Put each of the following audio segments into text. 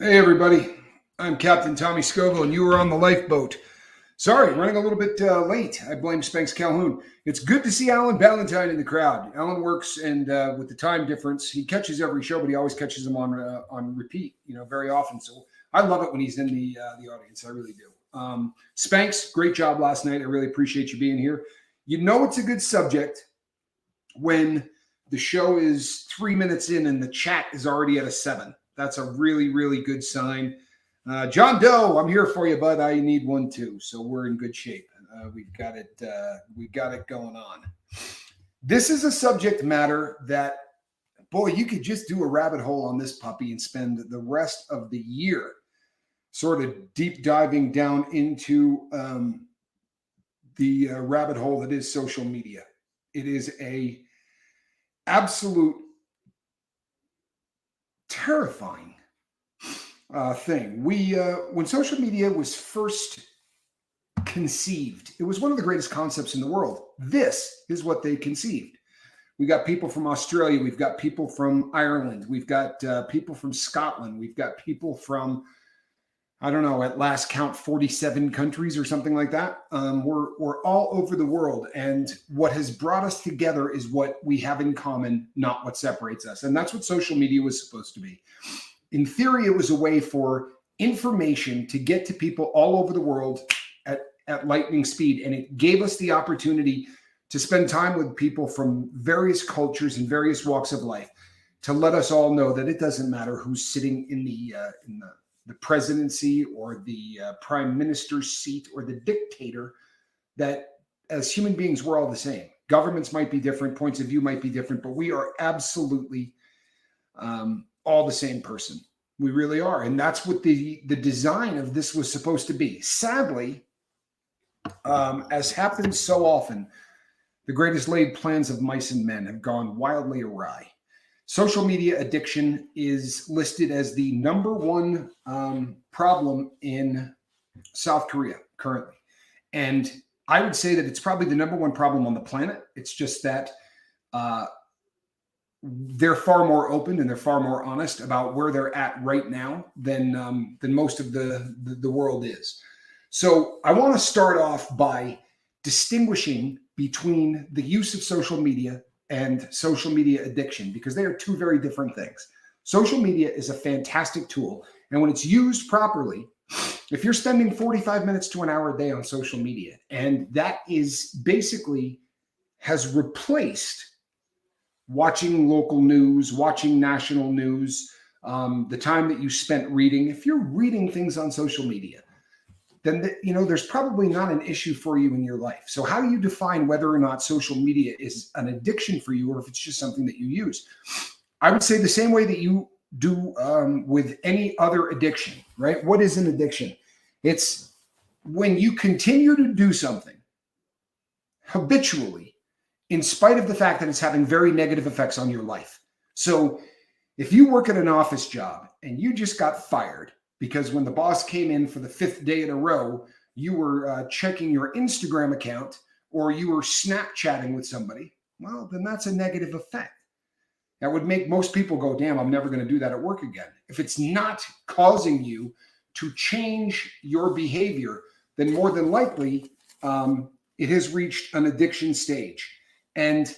Hey, everybody. I'm Captain Tommy Scoville, and you were on the lifeboat. Sorry, running a little bit late. I blame Spanx Calhoun. It's good to see Alan Ballantyne in the crowd. Alan works, and with the time difference, he catches every show, but he always catches them on repeat, very often. So I love it when he's in the audience. I really do. Spanx, great job last night. I really appreciate you being here. You know it's a good subject when the show is 3 minutes in and the chat is already at a 7. That's a really, really good sign. John Doe, I'm here for you, bud. I need one too. So we're in good shape. We've got it going on. This is a subject matter that, boy, you could just do a rabbit hole on this puppy and spend the rest of the year sort of deep diving down into the rabbit hole that is social media. It is a absolute terrifying thing. When social media was first conceived, it was one of the greatest concepts in the world. This is what they conceived. We got people from Australia. We've got people from Ireland. We've got people from Scotland. We've got people from, I don't know, at last count 47 countries or something like that. We're all over the world. And what has brought us together is what we have in common, not what separates us. And that's what social media was supposed to be. In theory, it was a way for information to get to people all over the world at lightning speed. And it gave us the opportunity to spend time with people from various cultures and various walks of life, to let us all know that it doesn't matter who's sitting in the presidency or the prime minister's seat or the dictator, that as human beings, we're all the same. Governments might be different, points of view might be different, but we are absolutely all the same person. We really are. And that's what the design of this was supposed to be. Sadly, as happens so often, the greatest laid plans of mice and men have gone wildly awry. Social media addiction is listed as the number one problem in South Korea currently. And I would say that it's probably the number one problem on the planet. It's just that they're far more open and they're far more honest about where they're at right now than most of the world is. So I want to start off by distinguishing between the use of social media and social media addiction, because they are two very different things. Social media is a fantastic tool. And when it's used properly, if you're spending 45 minutes to an hour a day on social media, and that is basically has replaced watching local news, watching national news, the time that you spent reading, if you're reading things on social media, then there's probably not an issue for you in your life. So how do you define whether or not social media is an addiction for you, or if it's just something that you use? I would say the same way that you do with any other addiction, right? What is an addiction? It's when you continue to do something habitually, in spite of the fact that it's having very negative effects on your life. So if you work at an office job and you just got fired because when the boss came in for the 5th day in a row, you were checking your Instagram account or you were Snapchatting with somebody, well, then that's a negative effect. That would make most people go, damn, I'm never going to do that at work again. If it's not causing you to change your behavior, then more than likely it has reached an addiction stage. And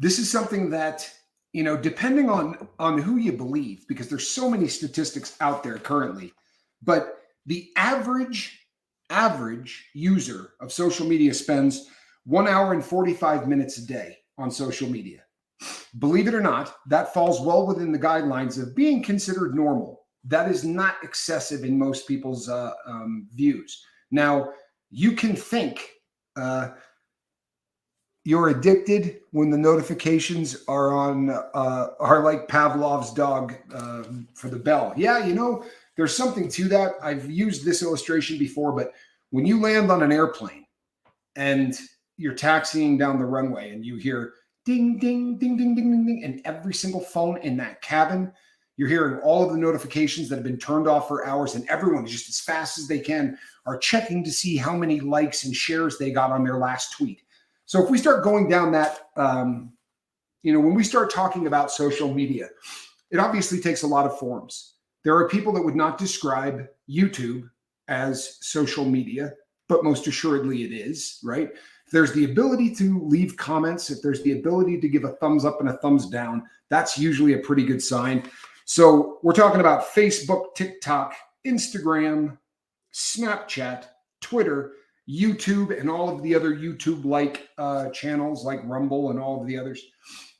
this is something that, depending on who you believe, because there's so many statistics out there currently, but the average user of social media spends 1 hour and 45 minutes a day on social media. Believe it or not, that falls well within the guidelines of being considered normal. That is not excessive in most people's views. Now, you can think you're addicted when the notifications are like Pavlov's dog for the bell. Yeah, there's something to that. I've used this illustration before, but when you land on an airplane and you're taxiing down the runway and you hear ding, ding, ding, ding, ding, ding, ding, and every single phone in that cabin, you're hearing all of the notifications that have been turned off for hours, and everyone, just as fast as they can, are checking to see how many likes and shares they got on their last tweet. So if we start going down that, when we start talking about social media, it obviously takes a lot of forms. There are people that would not describe YouTube as social media, but most assuredly it is, right? If there's the ability to leave comments, if there's the ability to give a thumbs up and a thumbs down, that's usually a pretty good sign. So we're talking about Facebook, TikTok, Instagram, Snapchat, Twitter, YouTube, and all of the other YouTube-like channels like Rumble and all of the others.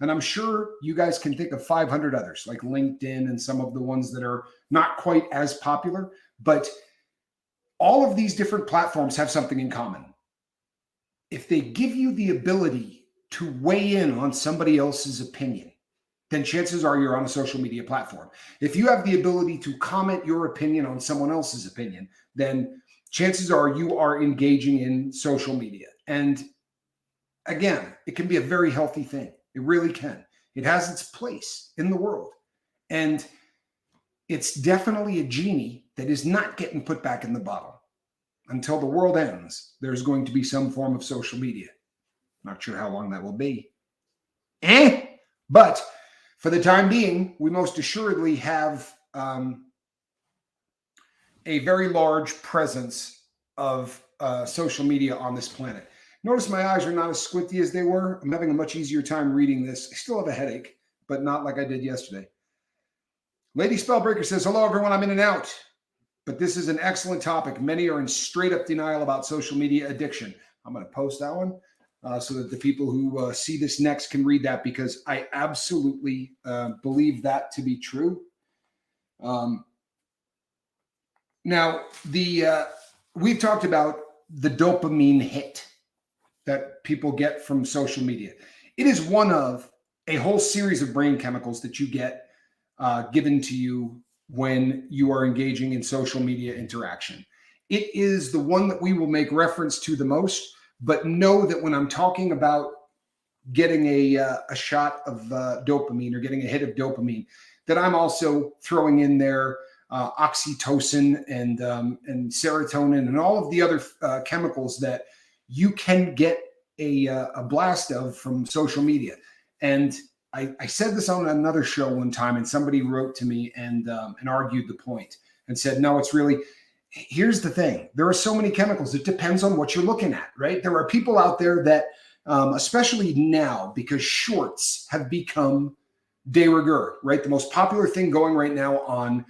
And I'm sure you guys can think of 500 others like LinkedIn and some of the ones that are not quite as popular. But all of these different platforms have something in common. If they give you the ability to weigh in on somebody else's opinion, then chances are you're on a social media platform. If you have the ability to comment your opinion on someone else's opinion, then chances are you are engaging in social media. And again, it can be a very healthy thing. It really can. It has its place in the world. And it's definitely a genie that is not getting put back in the bottle. Until the world ends, there's going to be some form of social media. Not sure how long that will be. But for the time being, we most assuredly have a very large presence of social media on this planet. Notice my eyes are not as squinty as they were. I'm having a much easier time reading this. I still have a headache, but not like I did yesterday. Lady Spellbreaker says, hello, everyone. I'm in and out. But this is an excellent topic. Many are in straight up denial about social media addiction. I'm going to post that one so that the people who see this next can read that, because I absolutely believe that to be true. Now, we've talked about the dopamine hit that people get from social media. It is one of a whole series of brain chemicals that you get given to you when you are engaging in social media interaction. It is the one that we will make reference to the most, but know that when I'm talking about getting a shot of dopamine or getting a hit of dopamine, that I'm also throwing in there oxytocin and serotonin and all of the other chemicals that you can get a blast of from social media. And I said this on another show one time, and somebody wrote to me and argued the point and said, no, it's really, here's the thing. There are so many chemicals. It depends on what you're looking at, right? There are people out there that, especially now, because shorts have become de rigueur, right? The most popular thing going right now on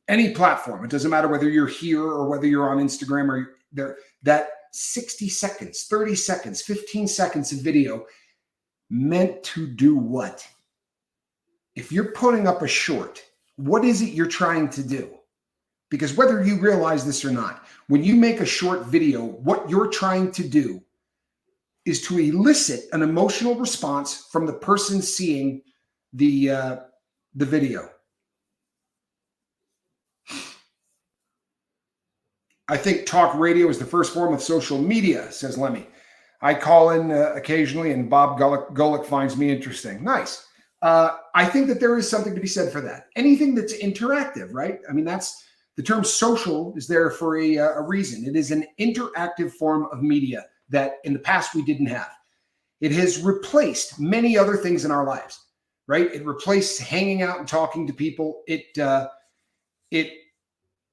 any platform. It doesn't matter whether you're here or whether you're on Instagram or there, that 60 seconds, 30 seconds, 15 seconds of video meant to do what? If you're putting up a short, what is it you're trying to do? Because whether you realize this or not, when you make a short video, what you're trying to do is to elicit an emotional response from the person seeing the video. I think talk radio is the first form of social media, says Lemmy. I call in occasionally, and Bob Golick finds me interesting. Nice. I think that there is something to be said for that. Anything that's interactive, right? I mean, that's the term social is there for a reason. It is an interactive form of media that in the past we didn't have. It has replaced many other things in our lives, right? It replaced hanging out and talking to people. It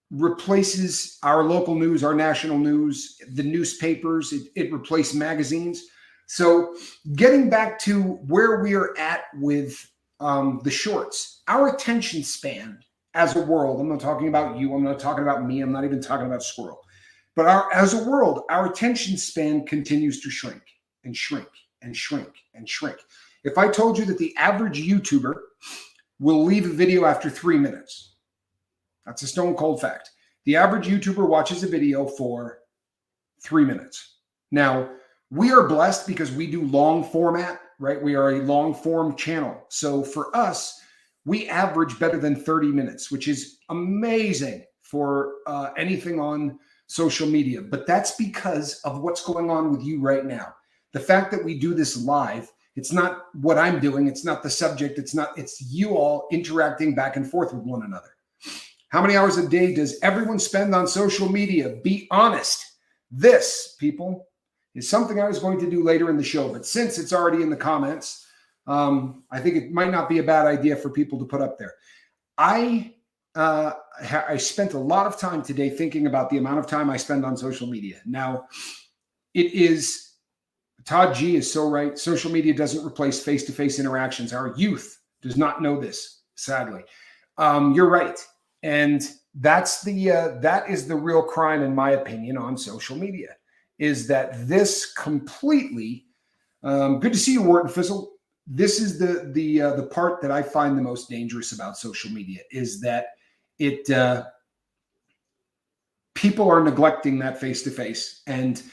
replaces our local news, our national news, the newspapers. It replaced magazines. So getting back to where we are at with the shorts, our attention span as a world, I'm not talking about you, I'm not talking about me, I'm not even talking about Squirrel, but as a world, our attention span continues to shrink and shrink and shrink and shrink. If I told you that the average YouTuber will leave a video after 3 minutes, that's a stone cold fact. The average YouTuber watches a video for 3 minutes. Now, we are blessed because we do long format, right? We are a long form channel. So for us, we average better than 30 minutes, which is amazing for anything on social media. But that's because of what's going on with you right now. The fact that we do this live, it's not what I'm doing. It's not the subject. It's you all interacting back and forth with one another. How many hours a day does everyone spend on social media? Be honest. This, people, is something I was going to do later in the show. But since it's already in the comments, I think it might not be a bad idea for people to put up there. I I spent a lot of time today thinking about the amount of time I spend on social media. Now, it is, Todd G is so right. Social media doesn't replace face-to-face interactions. Our youth does not know this, sadly. You're right. And that is the real crime, in my opinion, on social media, is that this completely, good to see you, Wharton Fizzle. This is the part that I find the most dangerous about social media, is that people are neglecting that face-to-face, and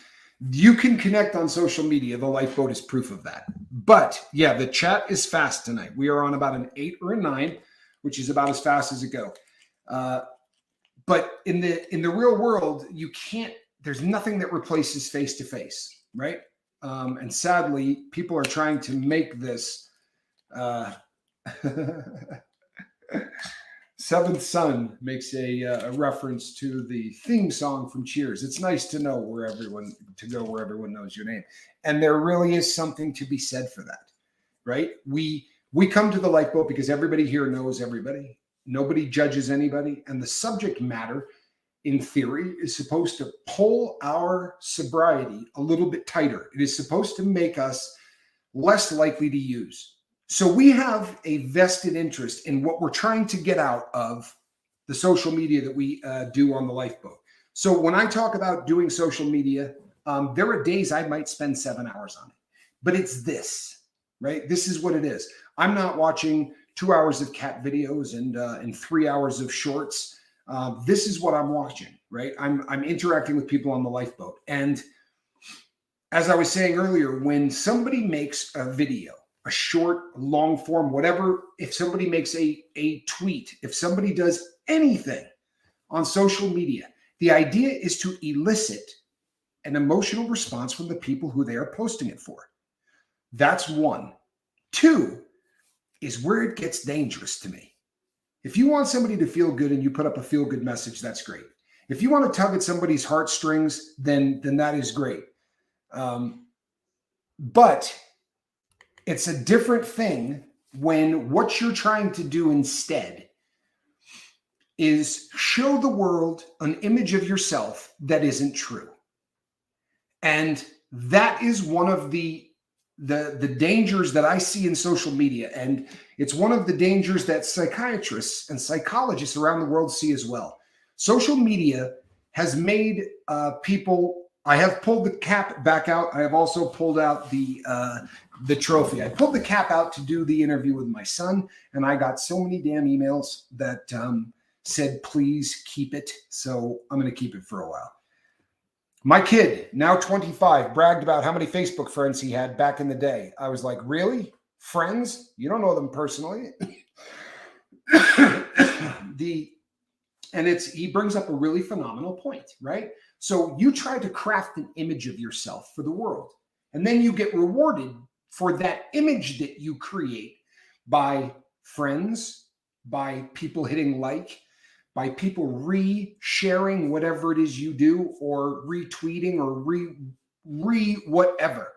you can connect on social media. The lifeboat is proof of that. But yeah, the chat is fast tonight. We are on about an 8 or a 9, which is about as fast as it goes. But in the real world, you can't. There's nothing that replaces face-to-face, right? And sadly, people are trying to make this. Seventh Son makes a reference to the theme song from Cheers. It's nice to know where everyone knows your name, and there really is something to be said for that, right? We come to the lifeboat because everybody here knows everybody. Nobody judges anybody, and the subject matter, in theory, is supposed to pull our sobriety a little bit tighter. It is supposed to make us less likely to use. So we have a vested interest in what we're trying to get out of the social media that we do on the lifeboat. So when I talk about doing social media, there are days I might spend 7 hours on it, but it's this, right? This is what it is. I'm not watching 2 hours of cat videos and 3 hours of shorts. This is what I'm watching, right? I'm interacting with people on the lifeboat. And as I was saying earlier, when somebody makes a video, a short, long form, whatever, if somebody makes a tweet, if somebody does anything on social media, the idea is to elicit an emotional response from the people who they are posting it for. That's one. Two is where it gets dangerous to me. If you want somebody to feel good and you put up a feel good message, that's great. If you want to tug at somebody's heartstrings, then that is great. But it's a different thing when what you're trying to do instead is show the world an image of yourself that isn't true. And that is one of the dangers that I see in social media. And it's one of the dangers that psychiatrists and psychologists around the world see as well. Social media has made people. I have pulled the cap back out. I have also pulled out the trophy. I pulled the cap out to do the interview with my son, and I got so many damn emails that said, please keep it. So I'm going to keep it for a while. My kid, now 25, bragged about how many Facebook friends he had back in the day. I was like, really? Friends? You don't know them personally. He brings up a really phenomenal point, right? So you try to craft an image of yourself for the world, and then you get rewarded for that image that you create by friends, by people hitting like, by people re-sharing whatever it is you do, or retweeting, or whatever.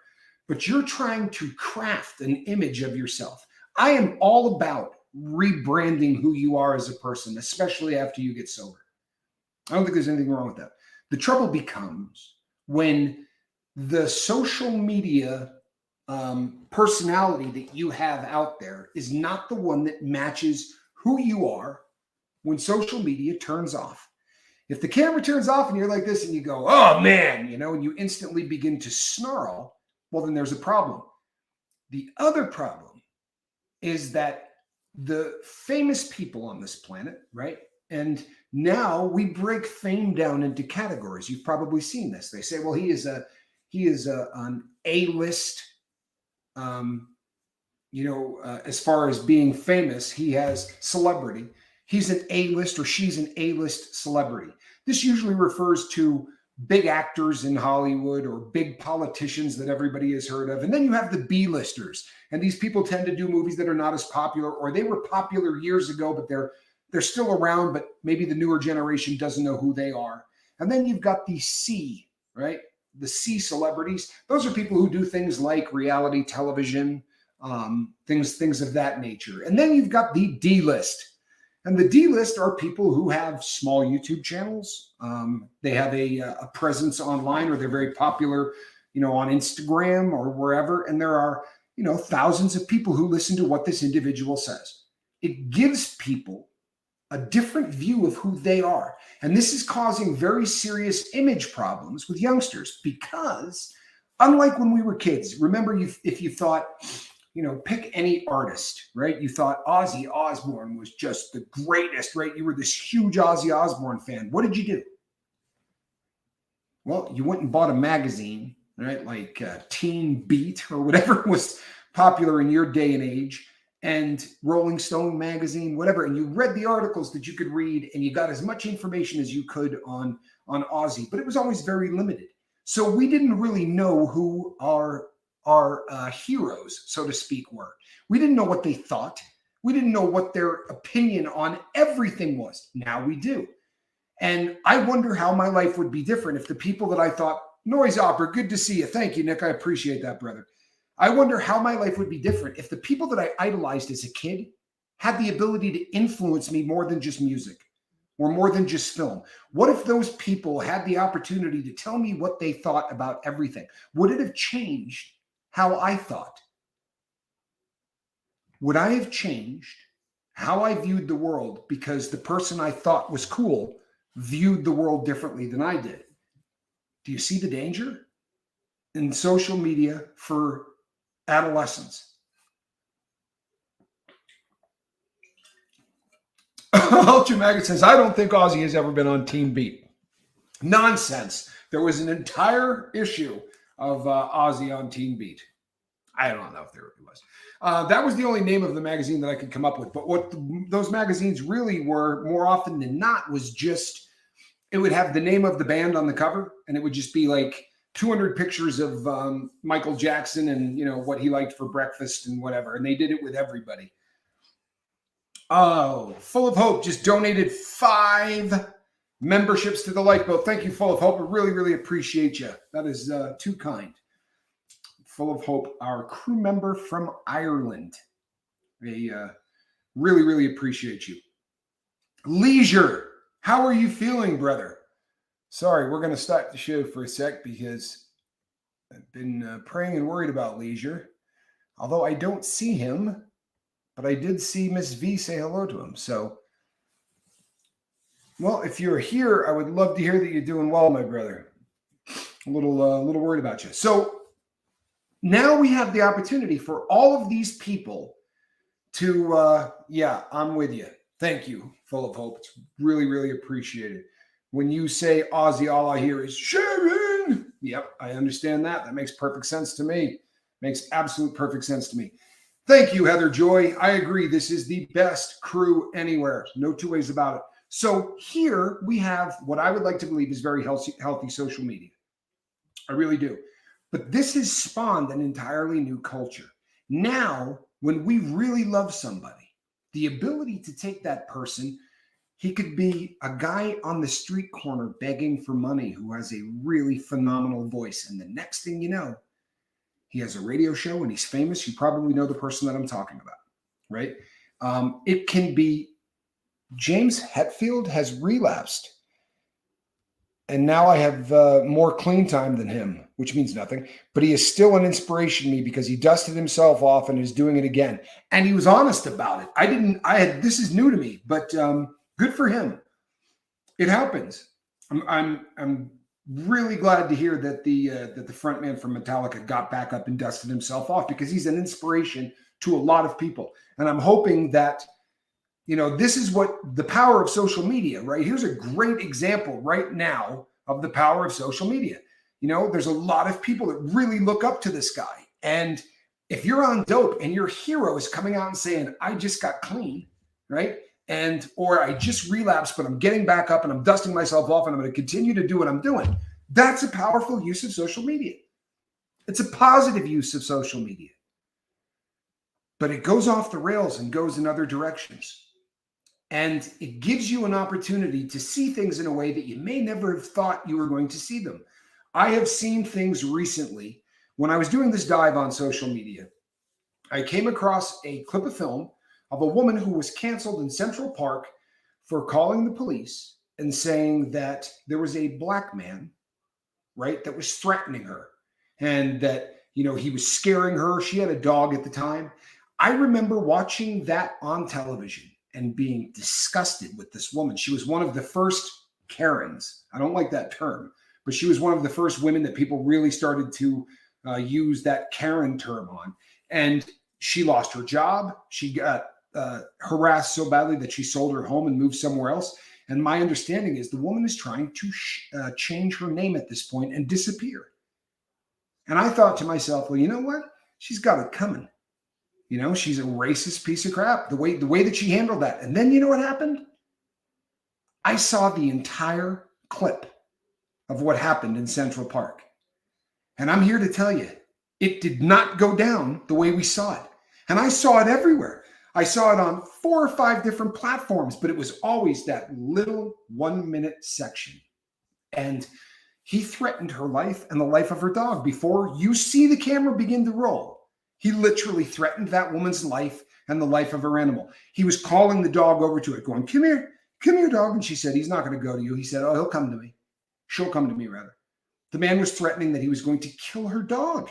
But you're trying to craft an image of yourself. I am all about rebranding who you are as a person, especially after you get sober. I don't think there's anything wrong with that. The trouble becomes when the social media personality that you have out there is not the one that matches who you are when social media turns off. If the camera turns off and you're like this and you go, oh man, and you instantly begin to snarl, well, then there's a problem. The other problem is that the famous people on this planet, right? And now we break fame down into categories. You've probably seen this. They say, well, he is an A-list, as far as being famous, he has celebrity. He's an A-list, or she's an A-list celebrity. This usually refers to big actors in Hollywood or big politicians that everybody has heard of. And then you have the B-listers. And these people tend to do movies that are not as popular, or they were popular years ago, but they're still around, but maybe the newer generation doesn't know who they are. And then you've got the C, right? The C celebrities. Those are people who do things like reality television, things of that nature. And then you've got the D list. And the D list are people who have small YouTube channels. They have a presence online, or they're very popular, on Instagram or wherever. And there are, thousands of people who listen to what this individual says. It gives people a different view of who they are. And this is causing very serious image problems with youngsters because, unlike when we were kids, remember, if you thought, pick any artist, right? You thought Ozzy Osbourne was just the greatest, right? You were this huge Ozzy Osbourne fan. What did you do? Well, you went and bought a magazine, right? Like Teen Beat or whatever was popular in your day and age, and Rolling Stone magazine, whatever. And you read the articles that you could read, and you got as much information as you could on Ozzy, but it was always very limited. So we didn't really know who our heroes, so to speak, were. We didn't know what they thought. We didn't know what their opinion on everything was. Now we do. And I wonder how my life would be different if the people that I thought, Noise Opera, good to see you. Thank you, Nick. I appreciate that, brother. I wonder how my life would be different if the people that I idolized as a kid had the ability to influence me more than just music or more than just film. What if those people had the opportunity to tell me what they thought about everything? Would it have changed how I thought? Would I have changed how I viewed the world because the person I thought was cool viewed the world differently than I did? Do you see the danger in social media for adolescents? Ultra Maggot says, I don't think Ozzy has ever been on Team Beat. Nonsense. There was an entire issue of Ozzy on Team Beat. I don't know if there really was. That was the only name of the magazine that I could come up with. But what those magazines really were, more often than not, was just, it would have the name of the band on the cover, and it would just be like 200 pictures of Michael Jackson and, what he liked for breakfast and whatever. And they did it with everybody. Oh, Full of Hope just donated 5 memberships to the Lifeboat. Thank you, Full of Hope. I really, really appreciate you. That is too kind. Full of Hope, our crew member from Ireland. They really, really appreciate you. Leisure, how are you feeling, brother? Sorry, we're going to stop the show for a sec because I've been praying and worried about Leisure. Although I don't see him, but I did see Miss V say hello to him. So, well, if you're here, I would love to hear that you're doing well, my brother. A little worried about you. So now we have the opportunity for all of these people to, I'm with you. Thank you, Full of Hope. It's really, really appreciated. When you say Ozzy, all I hear is Sharon. Yep, I understand that. That makes perfect sense to me. Makes absolute perfect sense to me. Thank you, Heather Joy. I agree. This is the best crew anywhere. No two ways about it. So here we have what I would like to believe is very healthy social media. I really do. But this has spawned an entirely new culture. Now, when we really love somebody, the ability to take that person, he could be a guy on the street corner begging for money who has a really phenomenal voice. And the next thing you know, he has a radio show and he's famous. You probably know the person that I'm talking about, right? It can be James Hetfield has relapsed. And now I have more clean time than him, which means nothing. But he is still an inspiration to me because he dusted himself off and is doing it again. And he was honest about it. This is new to me, but good for him. It happens. I'm really glad to hear that the front man from Metallica got back up and dusted himself off because he's an inspiration to a lot of people. And I'm hoping that, this is what the power of social media, right? Here's a great example right now of the power of social media. There's a lot of people that really look up to this guy. And if you're on dope and your hero is coming out and saying, I just got clean, right? Or I just relapsed, but I'm getting back up and I'm dusting myself off and I'm going to continue to do what I'm doing. That's a powerful use of social media. It's a positive use of social media. But it goes off the rails and goes in other directions. And it gives you an opportunity to see things in a way that you may never have thought you were going to see them. I have seen things recently. When I was doing this dive on social media, I came across a clip of film of a woman who was canceled in Central Park for calling the police and saying that there was a black man, right, that was threatening her and that, he was scaring her. She had a dog at the time. I remember watching that on television and being disgusted with this woman. She was one of the first Karens. I don't like that term, but she was one of the first women that people really started to use that Karen term on. And she lost her job. She got harassed so badly that she sold her home and moved somewhere else. And my understanding is the woman is trying to change her name at this point and disappear. And I thought to myself, well, you know what? She's got it coming. She's a racist piece of crap, the way that she handled that. And then you know what happened? I saw the entire clip of what happened in Central Park. And I'm here to tell you, it did not go down the way we saw it. And I saw it everywhere. I saw it on 4 or 5 different platforms, but it was always that little 1-minute section. And he threatened her life and the life of her dog before you see the camera begin to roll. He literally threatened that woman's life and the life of her animal. He was calling the dog over to it, going, come here, dog. And she said, he's not going to go to you. He said, oh, he'll come to me. She'll come to me, rather. The man was threatening that he was going to kill her dog.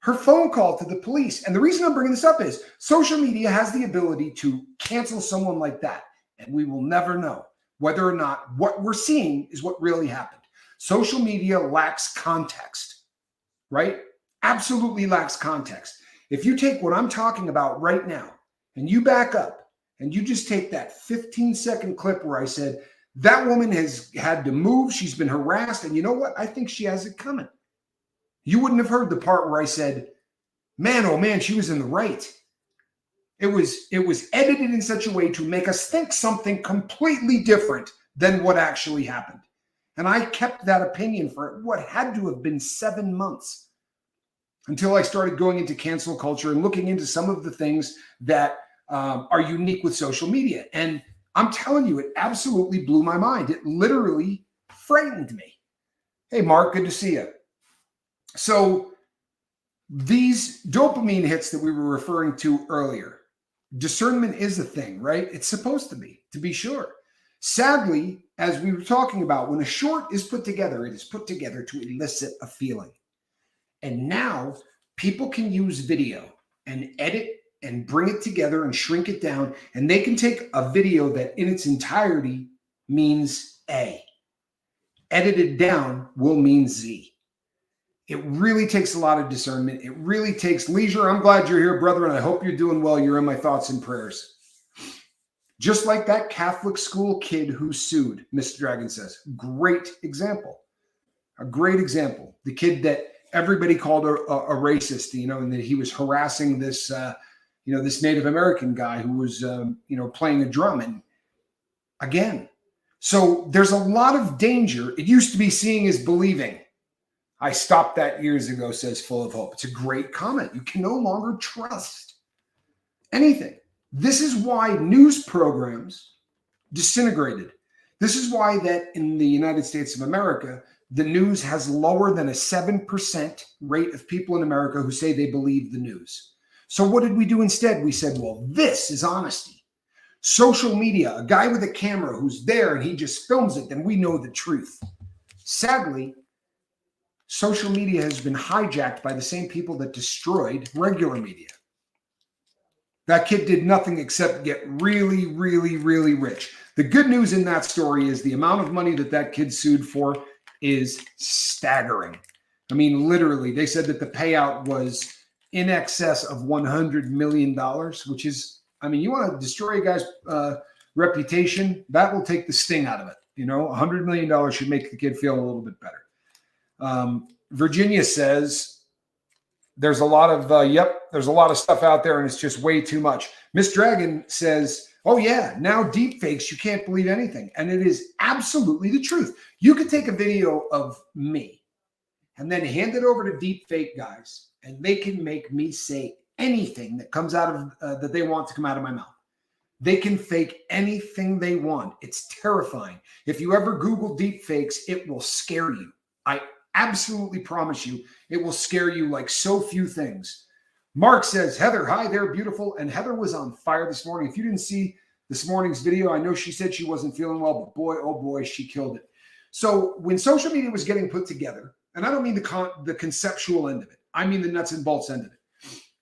Her phone call to the police. And the reason I'm bringing this up is social media has the ability to cancel someone like that. And we will never know whether or not what we're seeing is what really happened. Social media lacks context, right? Absolutely lacks context. If you take what I'm talking about right now and you back up and you just take that 15-second clip where I said, that woman has had to move, she's been harassed, and you know what? I think she has it coming. You wouldn't have heard the part where I said, man, oh man, she was in the right. It was edited in such a way to make us think something completely different than what actually happened. And I kept that opinion for what had to have been 7 months until I started going into cancel culture and looking into some of the things that are unique with social media. And I'm telling you, it absolutely blew my mind. It literally frightened me. Hey, Mark, good to see you. So these dopamine hits that we were referring to earlier, discernment is a thing, right? It's supposed to be sure. Sadly, as we were talking about, when a short is put together, it is put together to elicit a feeling. And now people can use video and edit and bring it together and shrink it down. And they can take a video that in its entirety means A. Edited down will mean Z. It really takes a lot of discernment. It really takes leisure. I'm glad you're here, brother, and I hope you're doing well. You're in my thoughts and prayers. Just like that Catholic school kid who sued, Mr. Dragon says. Great example. A great example. The kid that everybody called a racist, and that he was harassing this, this Native American guy who was, playing a drum. And again, so there's a lot of danger. It used to be seeing is believing. I stopped that years ago, says Full of Hope. It's a great comment. You can no longer trust anything. This is why news programs disintegrated. This is why that in the United States of America, the news has lower than a 7% rate of people in America who say they believe the news. So what did we do instead? We said, well, this is honesty. Social media, a guy with a camera who's there and he just films it, then we know the truth. Sadly, social media has been hijacked by the same people that destroyed regular media. That kid did nothing except get really, really, really rich. The good news in that story is the amount of money that kid sued for is staggering. I mean, literally, they said that the payout was in excess of $100 million, which is, you want to destroy a guy's reputation, that will take the sting out of it. $100 million should make the kid feel a little bit better. Virginia says, there's a lot of stuff out there and it's just way too much. Miss Dragon says, oh yeah, now deep fakes, you can't believe anything. And it is absolutely the truth. You could take a video of me and then hand it over to deep fake guys and they can make me say anything that comes out of, that they want to come out of my mouth. They can fake anything they want. It's terrifying. If you ever Google deep fakes, it will scare you. I absolutely promise you, it will scare you like so few things. Mark says, Heather, hi there, beautiful. And Heather was on fire this morning. If you didn't see This morning's video, I know she said she wasn't feeling well, but boy, oh boy, she killed it. So when social media was getting put together, and I don't mean the conceptual end of it, I mean the nuts and bolts end of it.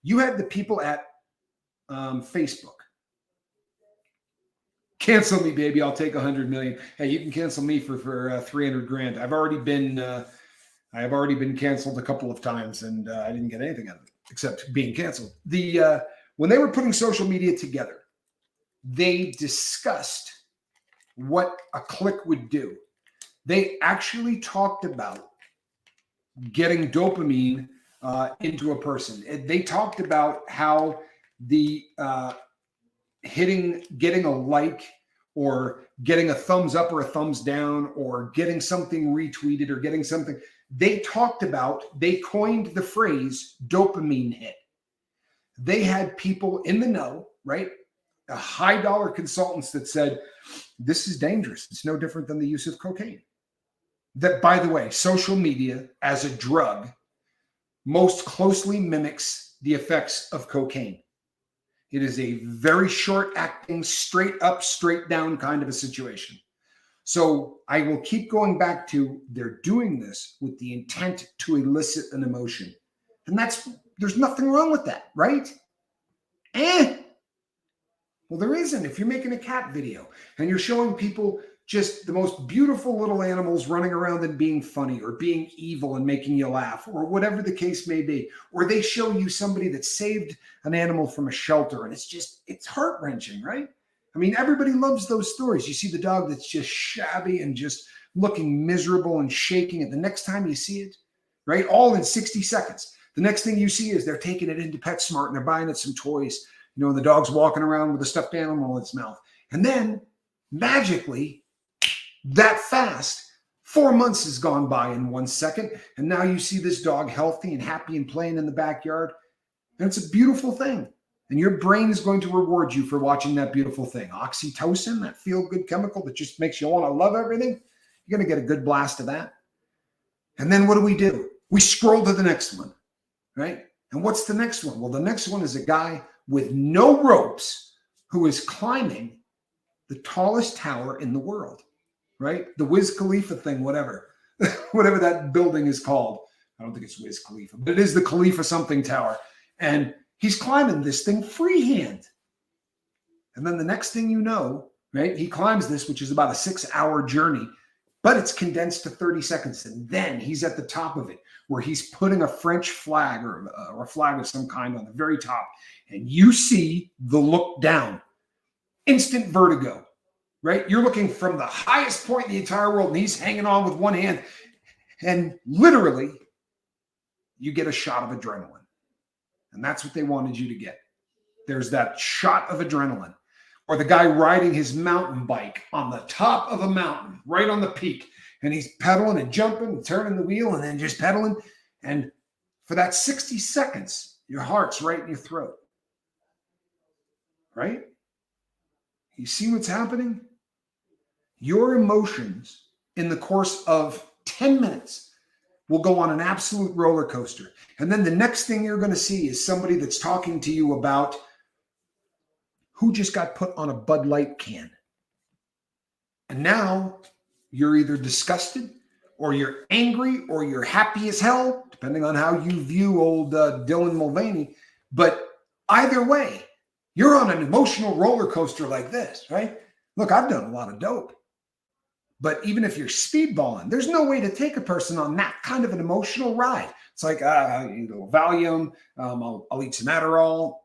You had the people at Facebook. Cancel me, baby. I'll take 100 million. Hey, you can cancel me for 300 grand. I've already been canceled a couple of times, and I didn't get anything out of it except being canceled. When they were putting social media together, they discussed what a click would do. They actually talked about getting dopamine into a person. They talked about how the getting a like or getting a thumbs up or a thumbs down or getting something retweeted or getting something. They coined the phrase dopamine hit. They had people in the know, right? High dollar consultants that said, this is dangerous. It's no different than the use of cocaine. That, by the way, social media as a drug most closely mimics the effects of cocaine. It is a very short acting, straight up, straight down kind of a situation. So I will keep going back to they're doing this with the intent to elicit an emotion. And there's nothing wrong with that, right? Well, there isn't. If you're making a cat video and you're showing people just the most beautiful little animals running around and being funny or being evil and making you laugh or whatever the case may be, or they show you somebody that saved an animal from a shelter and it's heart-wrenching, right? I mean, everybody loves those stories. You see the dog that's just shabby and just looking miserable and shaking, and the next time you see it, right, all in 60 seconds, the next thing you see is they're taking it into PetSmart and they're buying it some toys, and the dog's walking around with a stuffed animal in its mouth. And then magically, that fast, 4 months has gone by in 1 second, and now you see this dog healthy and happy and playing in the backyard, and it's a beautiful thing. And your brain is going to reward you for watching that beautiful thing. Oxytocin, that feel-good chemical that just makes you want to love everything, you're going to get a good blast of that. And then what do? We scroll to the next one, right? And what's the next one? Well, the next one is a guy with no ropes who is climbing the tallest tower in the world. Right? The Wiz Khalifa thing, whatever that building is called. I don't think it's Wiz Khalifa, but it is the Khalifa something tower. And he's climbing this thing freehand. And then the next thing you know, right? He climbs this, which is about a 6-hour journey, but it's condensed to 30 seconds. And then he's at the top of it where he's putting a French flag or a flag of some kind on the very top. And you see the look down, instant vertigo. Right? You're looking from the highest point in the entire world, and he's hanging on with one hand. And literally, you get a shot of adrenaline. And that's what they wanted you to get. There's that shot of adrenaline. Or the guy riding his mountain bike on the top of a mountain, right on the peak. And he's pedaling and jumping and turning the wheel and then just pedaling. And for that 60 seconds, your heart's right in your throat. Right? You see what's happening? Your emotions in the course of 10 minutes will go on an absolute roller coaster. And then the next thing you're going to see is somebody that's talking to you about who just got put on a Bud Light can. And now you're either disgusted or you're angry or you're happy as hell, depending on how you view old Dylan Mulvaney. But either way, you're on an emotional roller coaster like this, right? Look, I've done a lot of dope. But even if you're speedballing, there's no way to take a person on that kind of an emotional ride. It's like, Valium, I'll eat some Adderall,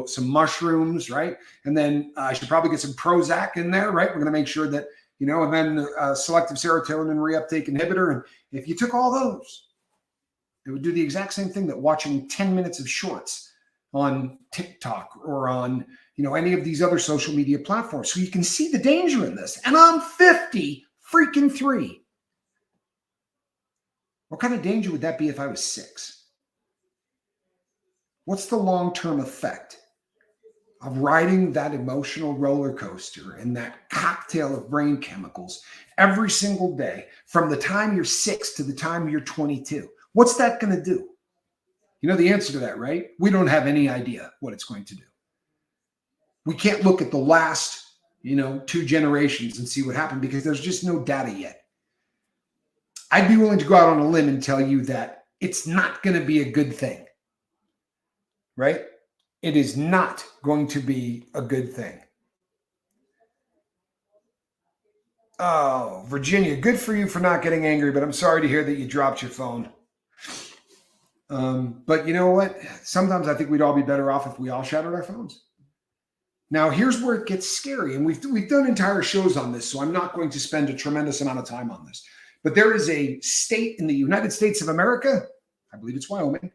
some mushrooms, right? And then I should probably get some Prozac in there, right? We're going to make sure that, and then selective serotonin reuptake inhibitor. And if you took all those, it would do the exact same thing that watching 10 minutes of shorts on TikTok or on any of these other social media platforms. So you can see the danger in this. And I'm 50 freaking 3. What kind of danger would that be if I was 6? What's the long-term effect of riding that emotional roller coaster and that cocktail of brain chemicals every single day from the time you're 6 to the time you're 22? What's that going to do? You know the answer to that, right? We don't have any idea what it's going to do. We can't look at the last 2 generations and see what happened, because there's just no data yet. I'd be willing to go out on a limb and tell you that it's not going to be a good thing, right? It is not going to be a good thing. Oh, Virginia, good for you for not getting angry, but I'm sorry to hear that you dropped your phone. But you know what? Sometimes I think we'd all be better off if we all shattered our phones. Now, here's where it gets scary, and we've done entire shows on this, so I'm not going to spend a tremendous amount of time on this. But there is a state in the United States of America, I believe it's Wyoming,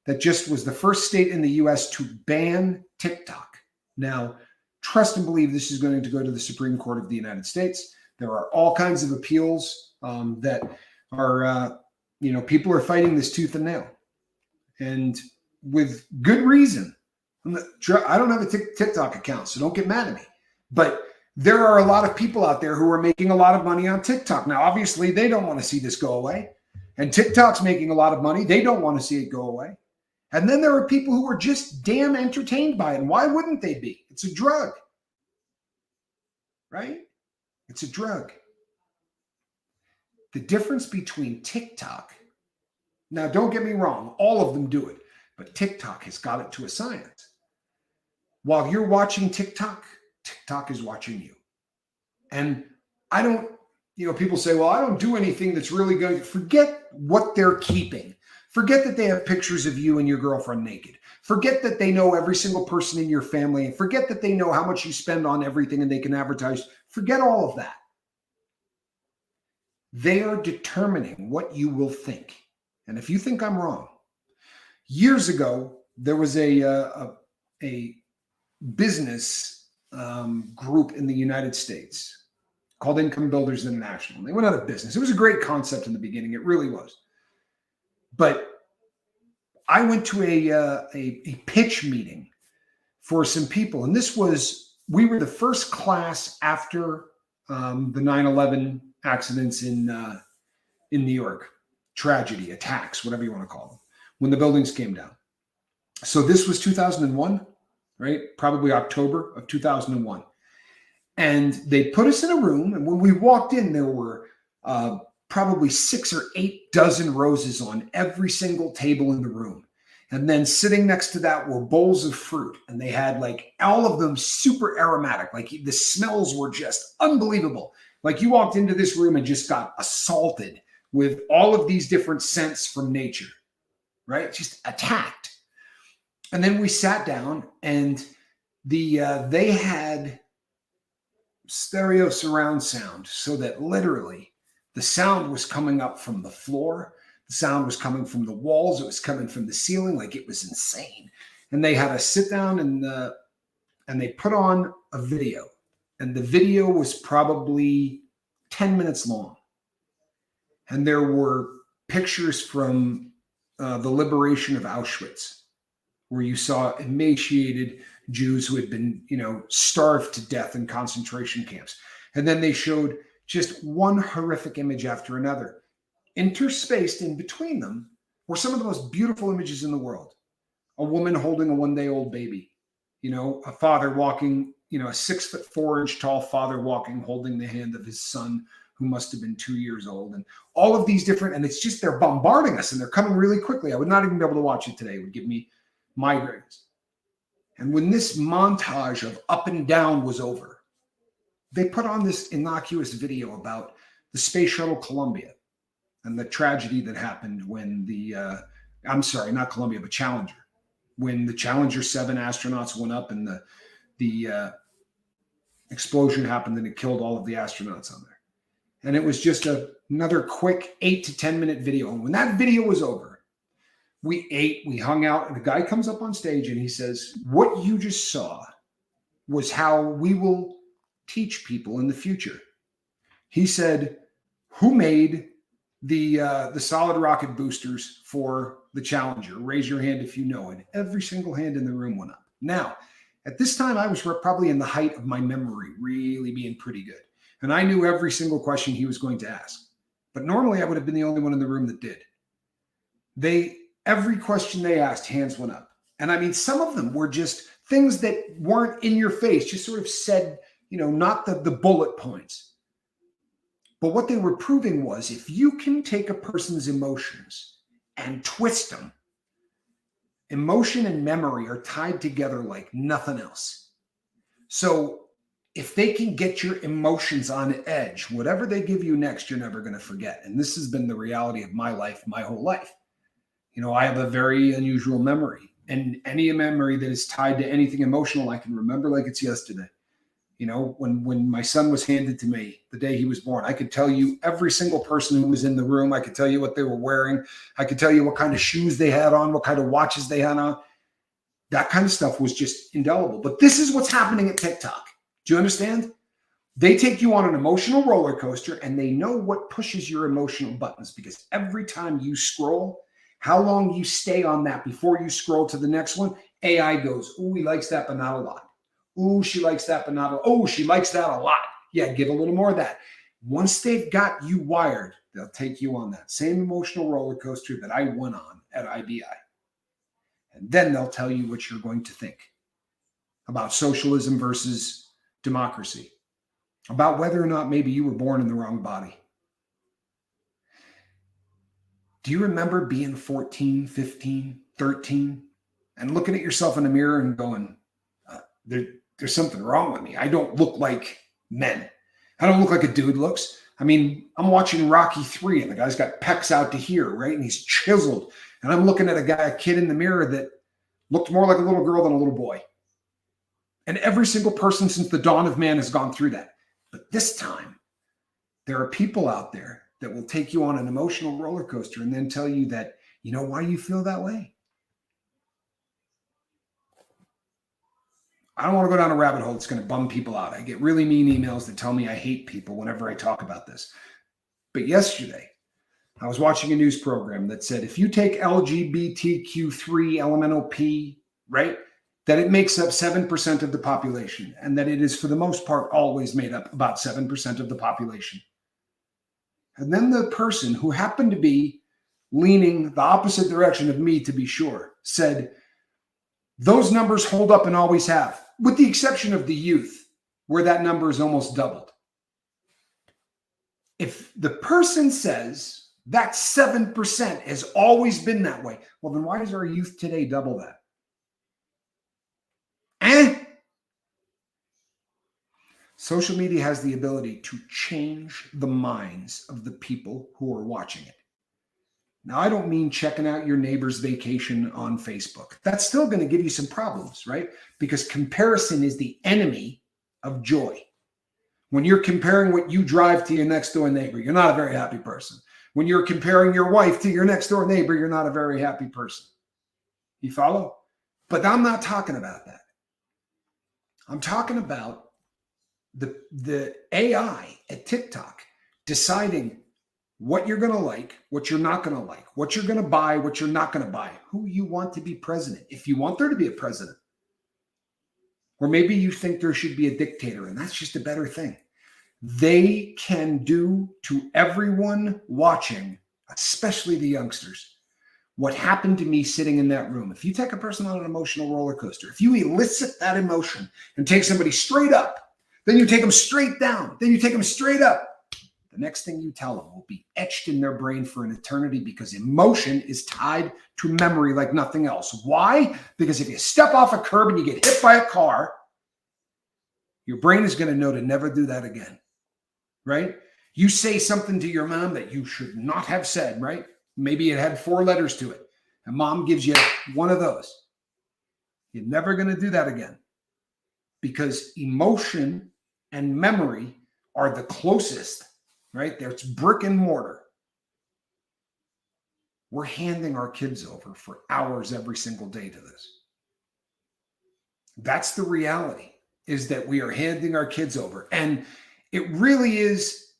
that just was the first state in the U.S. to ban TikTok. Now, trust and believe this is going to go to the Supreme Court of the United States. There are all kinds of appeals that are, people are fighting this tooth and nail, and with good reason. I don't have a TikTok account, so don't get mad at me. But there are a lot of people out there who are making a lot of money on TikTok. Now, obviously, they don't want to see this go away. And TikTok's making a lot of money. They don't want to see it go away. And then there are people who are just damn entertained by it. And why wouldn't they be? It's a drug, right? It's a drug. The difference between TikTok, now don't get me wrong, all of them do it, but TikTok has got it to a science. While you're watching TikTok, TikTok is watching you. And I don't, people say, well, I don't do anything that's really going to, forget what they're keeping. Forget that they have pictures of you and your girlfriend naked. Forget that they know every single person in your family. And forget that they know how much you spend on everything and they can advertise. Forget all of that. They are determining what you will think. And if you think I'm wrong, years ago, there was a business group in the United States called Income Builders International. They went out of business. It was a great concept in the beginning. It really was. But I went to a pitch meeting for some people. And we were the first class after the 9/11 accidents in New York, tragedy, attacks, whatever you want to call them, when the buildings came down. So this was 2001, right? Probably October of 2001. And they put us in a room. And when we walked in, there were probably 6 or 8 dozen roses on every single table in the room. And then sitting next to that were bowls of fruit. And they had all of them super aromatic. The smells were just unbelievable. You walked into this room and just got assaulted with all of these different scents from nature, right? Just attacked. And then we sat down, and they had stereo surround sound, so that literally the sound was coming up from the floor. The sound was coming from the walls. It was coming from the ceiling. It was insane. And they had us sit down and they put on a video. And the video was probably 10 minutes long. And there were pictures from the liberation of Auschwitz, where you saw emaciated Jews who had been, starved to death in concentration camps. And then they showed just one horrific image after another. Interspersed in between them were some of the most beautiful images in the world. A woman holding a 1-day-old baby, a father walking, a 6'4" tall father walking, holding the hand of his son, who must have been 2 years old, and all of these different, and it's just, they're bombarding us and they're coming really quickly. I would not even be able to watch it today. It would give me migraines. And when this montage of up and down was over, they put on this innocuous video about the Space Shuttle Columbia and the tragedy that happened when not Columbia, but Challenger, when the Challenger 7 astronauts went up and the explosion happened and it killed all of the astronauts on there. And it was just another quick 8 to 10 minute video. And when that video was over, we ate, we hung out, and the guy comes up on stage and he says, what you just saw was how we will teach people in the future. He said, who made the solid rocket boosters for the Challenger? Raise your hand if you know it. Every single hand in the room went up. Now, at this time, I was probably in the height of my memory, really being pretty good. And I knew every single question he was going to ask. But normally I would have been the only one in the room that did. Every question they asked, hands went up. And I mean, some of them were just things that weren't in your face, just sort of said, not the bullet points. But what they were proving was if you can take a person's emotions and twist them, emotion and memory are tied together like nothing else. So if they can get your emotions on edge, whatever they give you next, you're never going to forget. And this has been the reality of my life, my whole life. I have a very unusual memory, and any memory that is tied to anything emotional, I can remember like it's yesterday. When my son was handed to me the day he was born, I could tell you every single person who was in the room. I could tell you what they were wearing. I could tell you what kind of shoes they had on, what kind of watches they had on. That kind of stuff was just indelible. But this is what's happening at TikTok. Do you understand? They take you on an emotional roller coaster, and they know what pushes your emotional buttons, because every time you scroll, how long you stay on that before you scroll to the next one, AI goes, "Ooh, he likes that, but not a lot. Ooh, she likes that, but not a lot. Oh, she likes that a lot. Yeah, give a little more of that." Once they've got you wired, they'll take you on that same emotional roller coaster that I went on at IBI. And then they'll tell you what you're going to think about socialism versus democracy, about whether or not maybe you were born in the wrong body. Do you remember being 14, 15, 13 and looking at yourself in the mirror and going, there's something wrong with me. I don't look like men. I don't look like a dude looks. I mean, I'm watching Rocky 3 and the guy's got pecs out to here, right? And he's chiseled. And I'm looking at a kid in the mirror that looked more like a little girl than a little boy. And every single person since the dawn of man has gone through that. But this time, there are people out there that will take you on an emotional roller coaster and then tell you that, why you feel that way. I don't want to go down a rabbit hole that's going to bum people out. I get really mean emails that tell me I hate people whenever I talk about this. But yesterday, I was watching a news program that said if you take LGBTQ3 elemental P, right, that it makes up 7% of the population, and that it is for the most part always made up about 7% of the population. And then the person who happened to be leaning the opposite direction of me, to be sure, said, those numbers hold up and always have, with the exception of the youth, where that number is almost doubled. If the person says that 7% has always been that way, well, then why does our youth today double that? Social media has the ability to change the minds of the people who are watching it. Now, I don't mean checking out your neighbor's vacation on Facebook. That's still going to give you some problems, right? Because comparison is the enemy of joy. When you're comparing what you drive to your next door neighbor, you're not a very happy person. When you're comparing your wife to your next door neighbor, you're not a very happy person. You follow? But I'm not talking about that. I'm talking about the AI at TikTok deciding what you're going to like, what you're not going to like, what you're going to buy, what you're not going to buy, who you want to be president, if you want there to be a president. Or maybe you think there should be a dictator, and that's just a better thing. They can do to everyone watching, especially the youngsters, what happened to me sitting in that room. If you take a person on an emotional roller coaster, if you elicit that emotion and take somebody straight up, then you take them straight down, then you take them straight up, the next thing you tell them will be etched in their brain for an eternity, because emotion is tied to memory like nothing else. Why? Because if you step off a curb and you get hit by a car, your brain is going to know to never do that again, right? You say something to your mom that you should not have said, right? Maybe it had 4 letters to it, and mom gives you one of those. You're never going to do that again, because emotion and memory are the closest, right? There's brick and mortar. We're handing our kids over for hours every single day to this. That's the reality, is that we are handing our kids over. And it really is.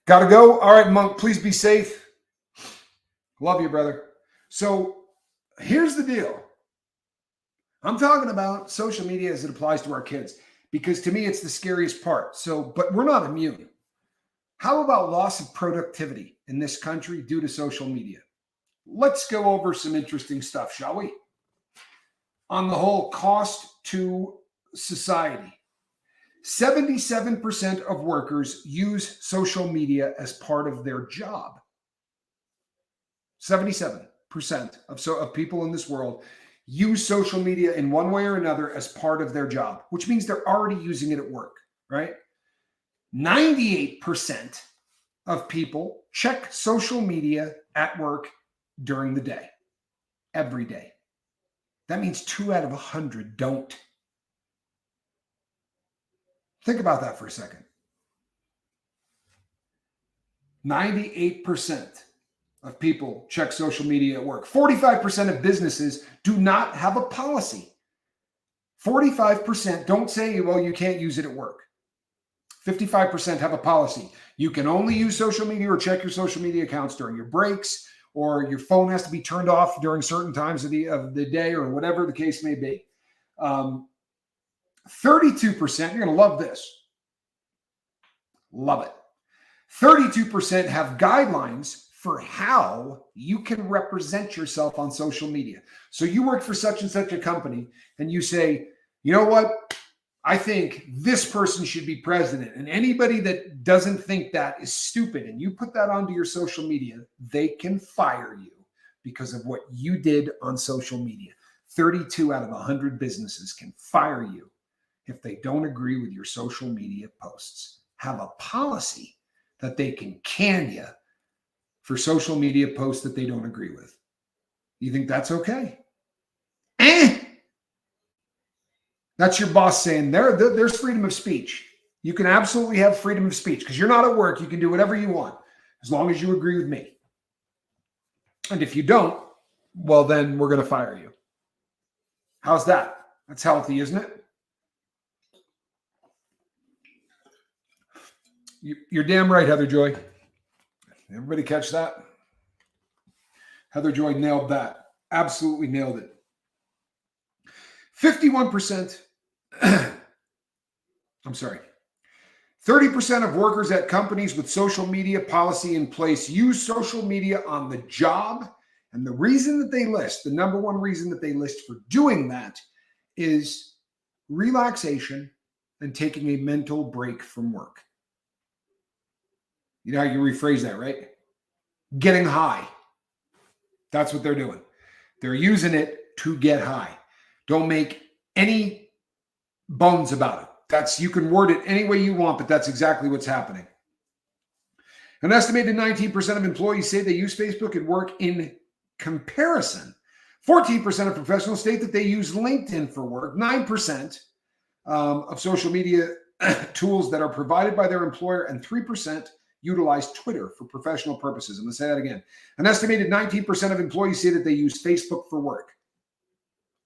Gotta go. All right, Monk, please be safe. Love you, brother. So here's the deal. I'm talking about social media as it applies to our kids, because to me, it's the scariest part. But we're not immune. How about loss of productivity in this country due to social media? Let's go over some interesting stuff, shall we? On the whole cost to society. 77% of workers use social media as part of their job. 77% of people in this world use social media in one way or another as part of their job, which means they're already using it at work, right? 98% of people check social media at work during the day, every day. That means 2 out of 100 don't. Think about that for a second. 98% of people check social media at work. 45% of businesses do not have a policy. 45% don't say, well, you can't use it at work. 55% have a policy. You can only use social media or check your social media accounts during your breaks, or your phone has to be turned off during certain times of the day, or whatever the case may be. 32%, you're going to love this. Love it. 32% have guidelines for how you can represent yourself on social media. So you work for such and such a company and you say, you know what? I think this person should be president. And anybody that doesn't think that is stupid, and you put that onto your social media, they can fire you because of what you did on social media. 32 out of 100 businesses can fire you if they don't agree with your social media posts. Have a policy that they can you for social media posts that they don't agree with. You think that's okay? That's your boss saying there's freedom of speech. You can absolutely have freedom of speech because you're not at work. You can do whatever you want as long as you agree with me. And if you don't, well, then we're going to fire you. How's that? That's healthy, isn't it? You're damn right, Heather Joy. Everybody catch that? Heather Joy nailed that. Absolutely nailed it. 51%, I'm sorry, 30% of workers at companies with social media policy in place use social media on the job. And the reason that they list, the number one reason that they list for doing that is relaxation and taking a mental break from work. You know how you rephrase that, right? Getting high. That's what they're doing. They're using it to get high. Don't make any bones about it. You can word it any way you want, but that's exactly what's happening. An estimated 19% of employees say they use Facebook at work in comparison. 14% of professionals state that they use LinkedIn for work. 9% of social media tools that are provided by their employer, and 3% utilize Twitter for professional purposes. I'm going to say that again. An estimated 19% of employees say that they use Facebook for work.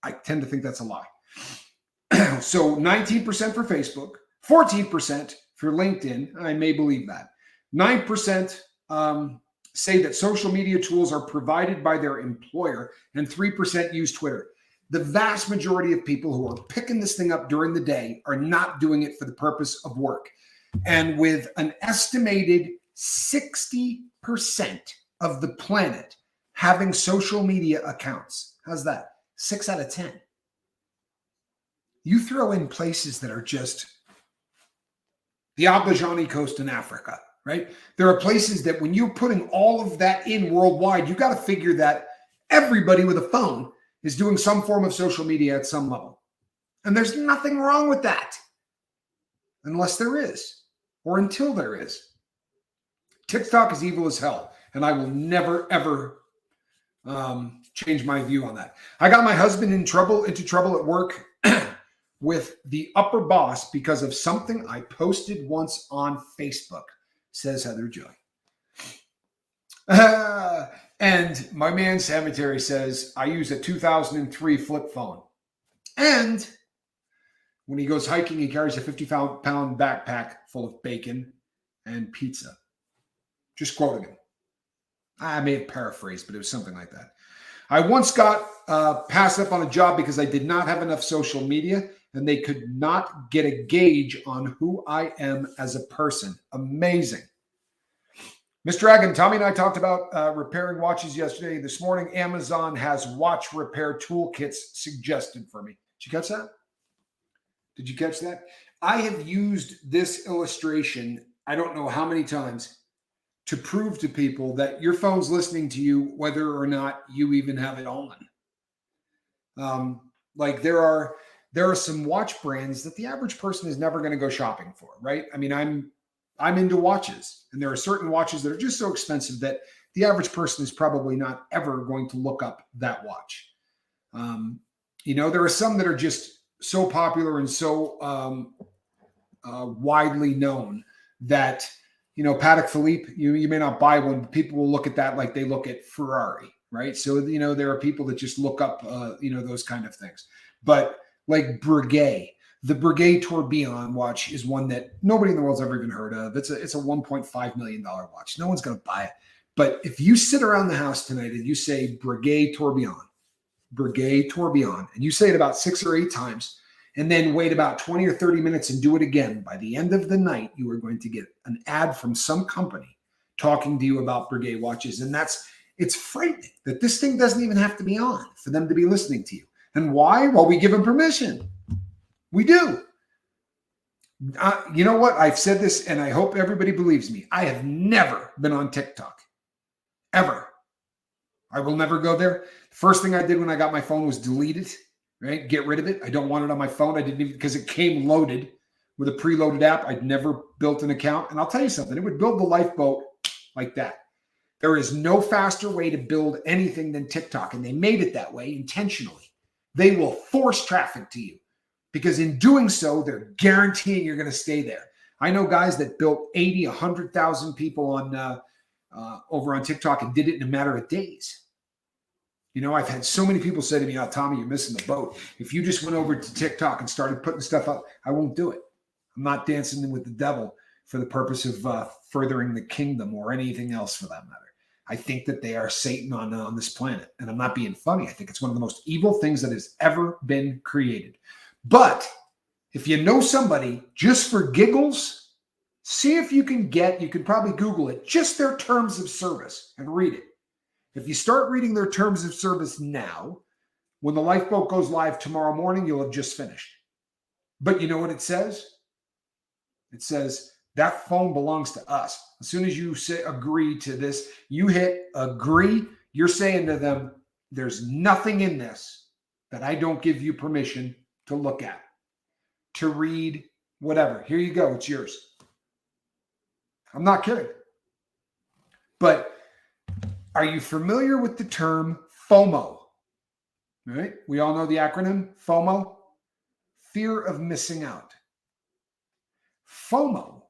I tend to think that's a lie. So 19% for Facebook, 14% for LinkedIn. I may believe that. 9% say that social media tools are provided by their employer, and 3% use Twitter. The vast majority of people who are picking this thing up during the day are not doing it for the purpose of work. And with an estimated 60% of the planet having social media accounts, how's that? 6 out of 10. You throw in places that are just the Abajani coast in Africa, right? There are places that when you're putting all of that in worldwide, you got to figure that everybody with a phone is doing some form of social media at some level. And there's nothing wrong with that unless there is, or until there is. TikTok is evil as hell, and I will never, ever change my view on that. I got my husband into trouble at work with the upper boss because of something I posted once on Facebook, says Heather Joy. And my man Cemetery says, I use a 2003 flip phone. And when he goes hiking, he carries a 50-pound backpack full of bacon and pizza. Just quoting him. I may have paraphrased, but it was something like that. I once got passed up on a job because I did not have enough social media, and they could not get a gauge on who I am as a person. Amazing. Mr. Dragon, Tommy and I talked about repairing watches yesterday. This morning, Amazon has watch repair toolkits suggested for me. Did you catch that? Did you catch that? I have used this illustration, I don't know how many times, to prove to people that your phone's listening to you, whether or not you even have it on. Like there are some watch brands that the average person is never going to go shopping for, right? I mean, I'm into watches, and there are certain watches that are just so expensive that the average person is probably not ever going to look up that watch. There are some that are just so popular and so widely known that, Patek Philippe, you may not buy one, but people will look at that like they look at Ferrari, right? So, there are people that just look up, those kind of things. But like Breguet, the Breguet Tourbillon watch is one that nobody in the world's ever even heard of. It's a $1.5 million watch. No one's going to buy it. But if you sit around the house tonight and you say Breguet Tourbillon, and you say it about 6 or 8 times, and then wait about 20 or 30 minutes and do it again, by the end of the night, you are going to get an ad from some company talking to you about Breguet watches. And it's frightening that this thing doesn't even have to be on for them to be listening to you. And why? Well, we give them permission. We do. You know what? I've said this, and I hope everybody believes me. I have never been on TikTok. Ever. I will never go there. The first thing I did when I got my phone was delete it, right? Get rid of it. I don't want it on my phone. I didn't even, because it came loaded with a preloaded app. I'd never built an account. And I'll tell you something, it would build the lifeboat like that. There is no faster way to build anything than TikTok. And they made it that way intentionally. They will force traffic to you, because in doing so, they're guaranteeing you're going to stay there. I know guys that built 80, 100,000 people on over on TikTok and did it in a matter of days. I've had so many people say to me, "Oh, Tommy, you're missing the boat. If you just went over to TikTok and started putting stuff up, I won't do it. I'm not dancing with the devil for the purpose of furthering the kingdom or anything else for that matter. I think that they are Satan on this planet. And I'm not being funny. I think it's one of the most evil things that has ever been created. But if you know somebody, just for giggles, see if you can probably Google it, just their terms of service and read it. If you start reading their terms of service now, when the lifeboat goes live tomorrow morning, you'll have just finished. But you know what it says? It says that phone belongs to us. As soon as you say agree to this, you hit agree, you're saying to them, there's nothing in this that I don't give you permission to look at, to read, whatever. Here you go. It's yours. I'm not kidding. But are you familiar with the term FOMO? All right. We all know the acronym FOMO, fear of missing out. FOMO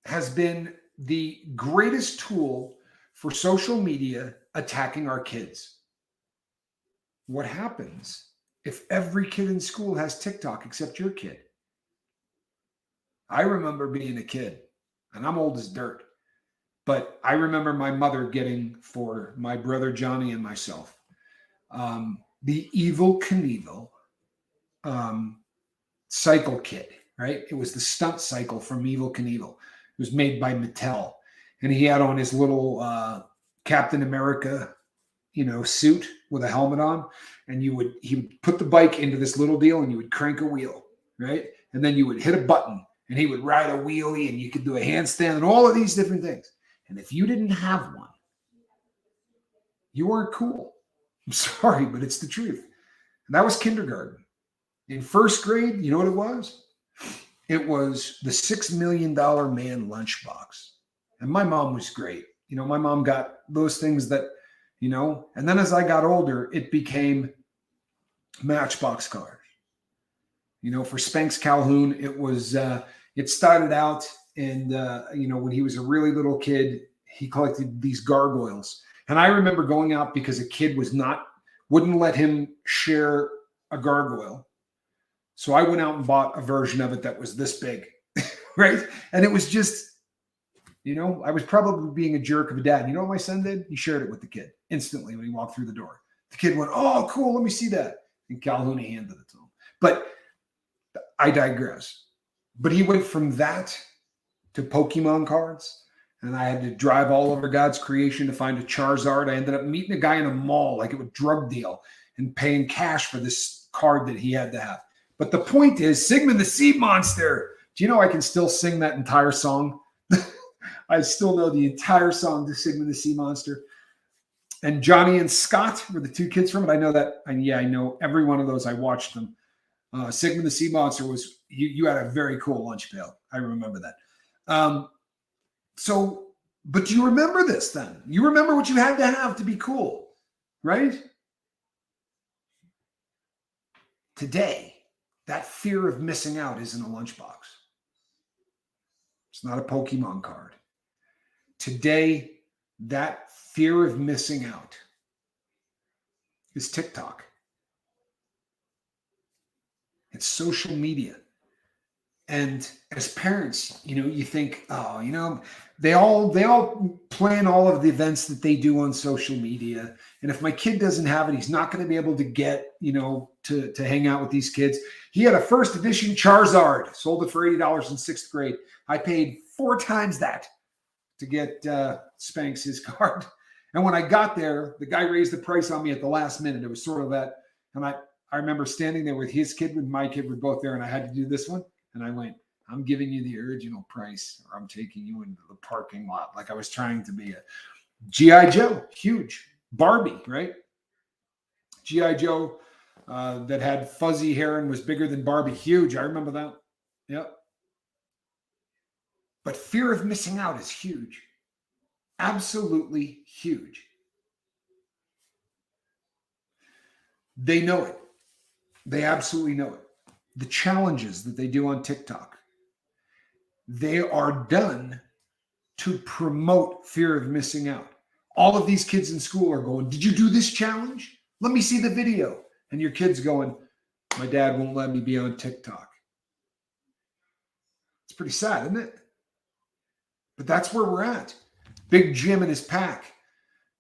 has been the greatest tool for social media attacking our kids. What happens if every kid in school has TikTok except your kid? I remember being a kid, and I'm old as dirt, but I remember my mother getting for my brother Johnny and myself the Evel Knievel cycle kit, right? It was the stunt cycle from Evel Knievel. It was made by Mattel, and he had on his little Captain America, suit with a helmet on, and he would put the bike into this little deal, and you would crank a wheel, right? And then you would hit a button, and he would ride a wheelie, and you could do a handstand, and all of these different things. And if you didn't have one, you weren't cool. I'm sorry, but it's the truth. And that was kindergarten. In first grade, you know what it was? It was the $6 Million Man lunchbox. And my mom was great. My mom got those things that, and then as I got older, it became Matchbox cars. For Spanx Calhoun, it was, it started out and, when he was a really little kid, he collected these gargoyles. And I remember going out because a kid wouldn't let him share a gargoyle. So I went out and bought a version of it that was this big, right? And it was just, I was probably being a jerk of a dad. You know what my son did? He shared it with the kid instantly when he walked through the door. The kid went, "Oh, cool, let me see that." And Calhoun handed it to him. But I digress. But he went from that to Pokemon cards. and I had to drive all over God's creation to find a Charizard. I ended up meeting a guy in a mall, like it was a drug deal, and paying cash for this card that he had to have. But the point is, Sigmund the Sea Monster. Do you know I can still sing that entire song? I still know the entire song to Sigmund the Sea Monster. And Johnny and Scott were the two kids from it. I know that. And yeah, I know every one of those. I watched them. Sigmund the Sea Monster was, you had a very cool lunch pail. I remember that. But do you remember this then? You remember what you had to have to be cool, right? Today, that fear of missing out isn't a lunchbox. It's not a Pokemon card. Today, that fear of missing out is TikTok. It's social media. And as parents, you think, they all plan all of the events that they do on social media. And if my kid doesn't have it, he's not going to be able to get, to hang out with these kids. He had a first edition Charizard, sold it for $80 in sixth grade. I paid 4 times that to get Spanx his card. And when I got there, the guy raised the price on me at the last minute. It was sort of that. And I remember standing there with his kid, with my kid were both there, and I had to do this one. And I went, I'm giving you the original price, or I'm taking you into the parking lot. Like I was trying to be a G.I. Joe, huge. Barbie, right? G.I. Joe that had fuzzy hair and was bigger than Barbie, huge. I remember that. Yep. But fear of missing out is huge. Absolutely huge. They know it. They absolutely know it. The challenges that they do on TikTok, they are done to promote fear of missing out. All of these kids in school are going, did you do this challenge? Let me see the video. And your kid's going, my dad won't let me be on TikTok. It's pretty sad, isn't it? But that's where we're at. Big Jim and his pack.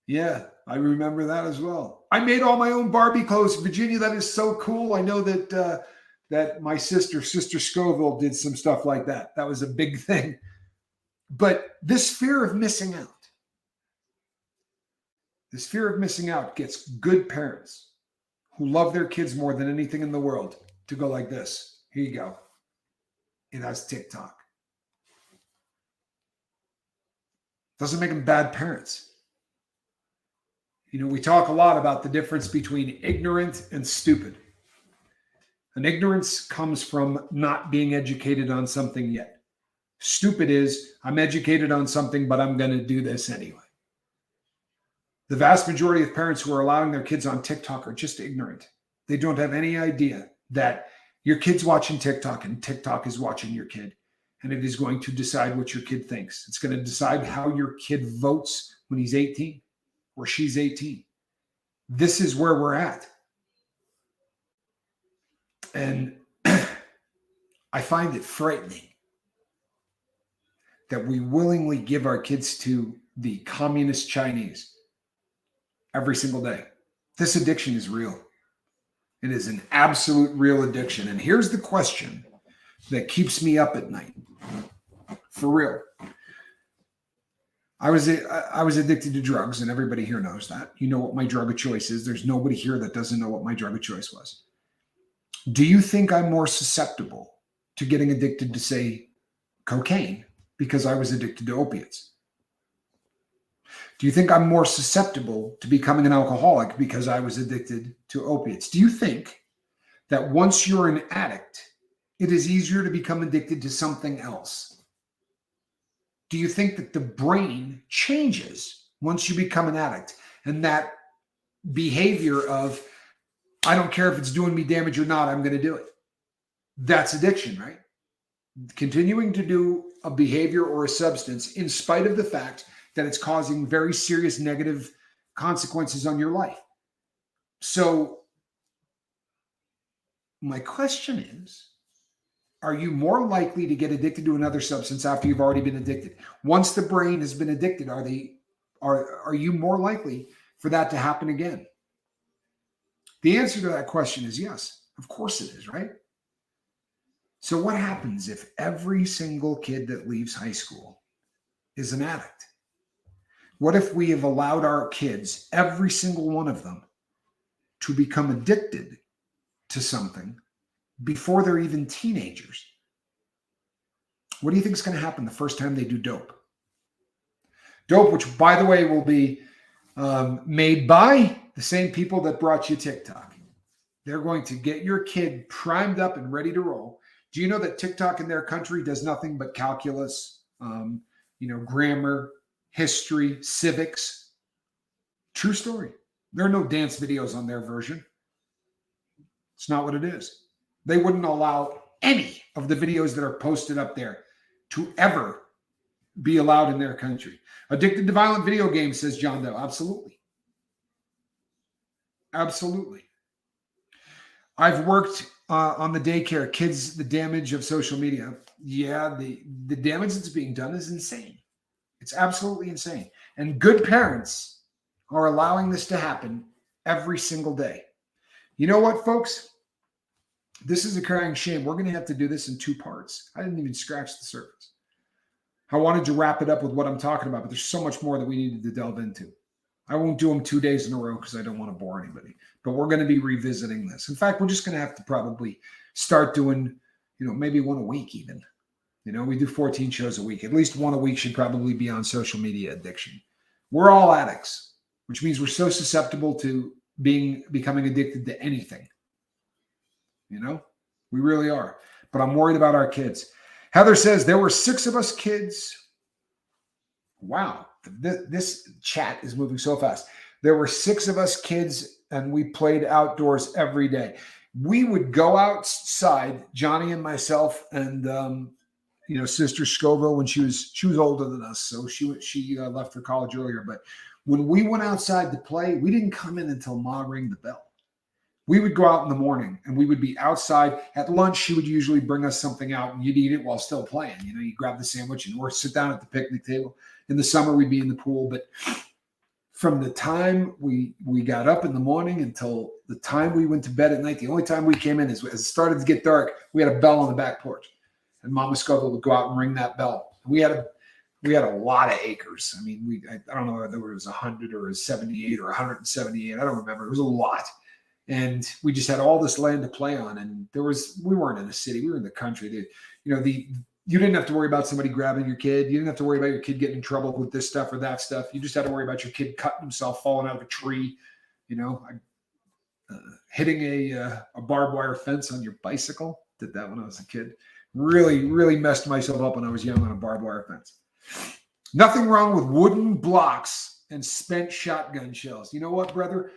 Yeah, I remember that as well. I made all my own Barbie clothes. Virginia, that is so cool. I know that my sister Scoville, did some stuff like that. That was a big thing. But this fear of missing out, gets good parents who love their kids more than anything in the world to go like this. Here you go. It has TikTok. Doesn't make them bad parents. We talk a lot about the difference between ignorant and stupid. And ignorance comes from not being educated on something yet. Stupid is, I'm educated on something, but I'm going to do this anyway. The vast majority of parents who are allowing their kids on TikTok are just ignorant. They don't have any idea that your kid's watching TikTok and TikTok is watching your kid. And it is going to decide what your kid thinks. It's going to decide how your kid votes when he's 18 or she's 18. This is where we're at. And I find it frightening that we willingly give our kids to the communist Chinese every single day. This addiction is real. It is an absolute real addiction. And here's the question that keeps me up at night. For real. I was addicted to drugs, and everybody here knows that. You know what my drug of choice is. There's nobody here that doesn't know what my drug of choice was. Do you think I'm more susceptible to getting addicted to, say, cocaine because I was addicted to opiates? Do you think I'm more susceptible to becoming an alcoholic because I was addicted to opiates? Do you think that once you're an addict, it is easier to become addicted to something else? Do you think that the brain changes once you become an addict, and that behavior of, I don't care if it's doing me damage or not, I'm going to do it? That's addiction, right? Continuing to do a behavior or a substance in spite of the fact that it's causing very serious negative consequences on your life. So my question is, are you more likely to get addicted to another substance after you've already been addicted? Once the brain has been addicted, are you more likely for that to happen again? The answer to that question is yes. Of course it is, right? So what happens if every single kid that leaves high school is an addict? What if we have allowed our kids, every single one of them, to become addicted to something before they're even teenagers? What do you think is going to happen the first time they do dope? Dope, which, by the way, will be made by the same people that brought you TikTok. They're going to get your kid primed up and ready to roll. Do you know that TikTok in their country does nothing but calculus, grammar, history, civics? True story. There are no dance videos on their version. It's not what it is. They wouldn't allow any of the videos that are posted up there to ever be allowed in their country. Addicted to violent video games, says John Doe. Absolutely. Absolutely. I've worked on the daycare, kids, the damage of social media. Yeah, the damage that's being done is insane. It's absolutely insane. And good parents are allowing this to happen every single day. You know what, folks? This is a crying shame. We're going to have to do this in 2 parts. I didn't even scratch the surface. I wanted to wrap it up with what I'm talking about, but there's so much more that we needed to delve into. I won't do them 2 days in a row because I don't want to bore anybody. But we're going to be revisiting this. In fact, we're just going to have to probably start doing, maybe 1 a week even. We do 14 shows a week. At least 1 a week should probably be on social media addiction. We're all addicts, which means we're so susceptible to becoming addicted to anything. We really are. But I'm worried about our kids. Heather says there were 6 of us kids. Wow. This chat is moving so fast. There were 6 of us kids, and we played outdoors every day. We would go outside, Johnny and myself, and Sister Scoville when she was older than us, so she left for college earlier. But when we went outside to play, we didn't come in until Ma rang the bell. We would go out in the morning, and we would be outside. At lunch, she would usually bring us something out, and you'd eat it while still playing. You grab the sandwich or sit down at the picnic table. In the summer, we'd be in the pool. But from the time we got up in the morning until the time we went to bed at night, the only time we came in is as it started to get dark, we had a bell on the back porch. And Mama Scoville would go out and ring that bell. We had a lot of acres. I mean, I don't know whether it was 100 or 78 or 178. I don't remember. It was a lot. And we just had all this land to play on. And we weren't in a city. We were in the country. You didn't have to worry about somebody grabbing your kid. You didn't have to worry about your kid getting in trouble with this stuff or that stuff. You just had to worry about your kid cutting himself, falling out of a tree, hitting a barbed wire fence on your bicycle. Did that when I was a kid. Really, really messed myself up when I was young on a barbed wire fence. Nothing wrong with wooden blocks and spent shotgun shells. You know what, brother?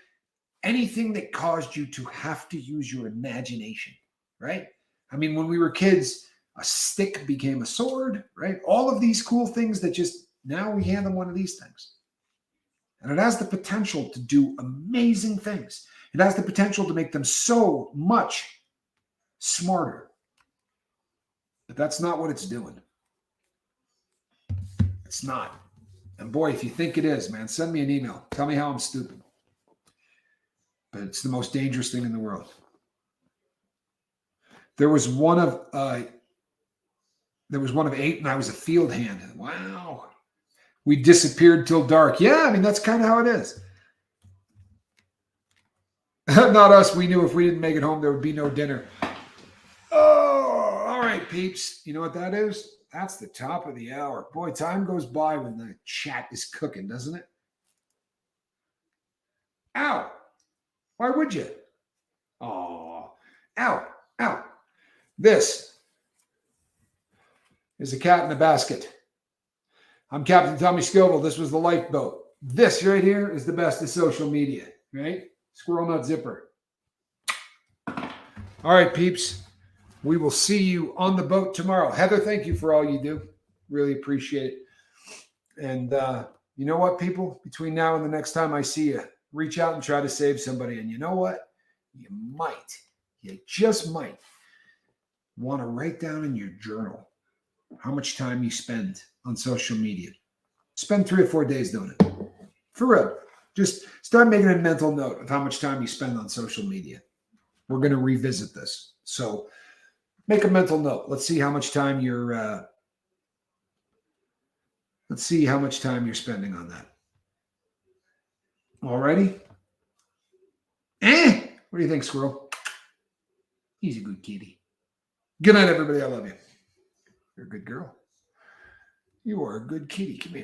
Anything that caused you to have to use your imagination, right? I mean, when we were kids, a stick became a sword, right? All of these cool things that now we hand them one of these things. And it has the potential to do amazing things. It has the potential to make them so much smarter. But that's not what it's doing. It's not. And boy, if you think it is, man, send me an email. Tell me how I'm stupid. But it's the most dangerous thing in the world. There was one of 8, and I was a field hand. Wow. We disappeared till dark. Yeah, I mean, that's kind of how it is. Not us. We knew if we didn't make it home, there would be no dinner. Oh, all right, peeps. You know what that is? That's the top of the hour. Boy, time goes by when the chat is cooking, doesn't it? Ow. Why would you? Oh, ow, ow. This is a cat in a basket. I'm Captain Tommy Scoville. This was the lifeboat. This right here is the best of social media, right? Squirrel nut zipper. All right, peeps. We will see you on the boat tomorrow. Heather, thank you for all you do. Really appreciate it. And you know what, people? Between now and the next time I see you, reach out and try to save somebody. And you know what? You just might want to write down in your journal how much time you spend on social media. Spend 3 or 4 days doing it. For real. Just start making a mental note of how much time you spend on social media. We're going to revisit this. So make a mental note. Let's see how much time you're Let's see how much time you're spending on that. Alrighty? What do you think, squirrel? He's a good kitty. Good night, everybody. I love you. You're a good girl. You are a good kitty. Come here.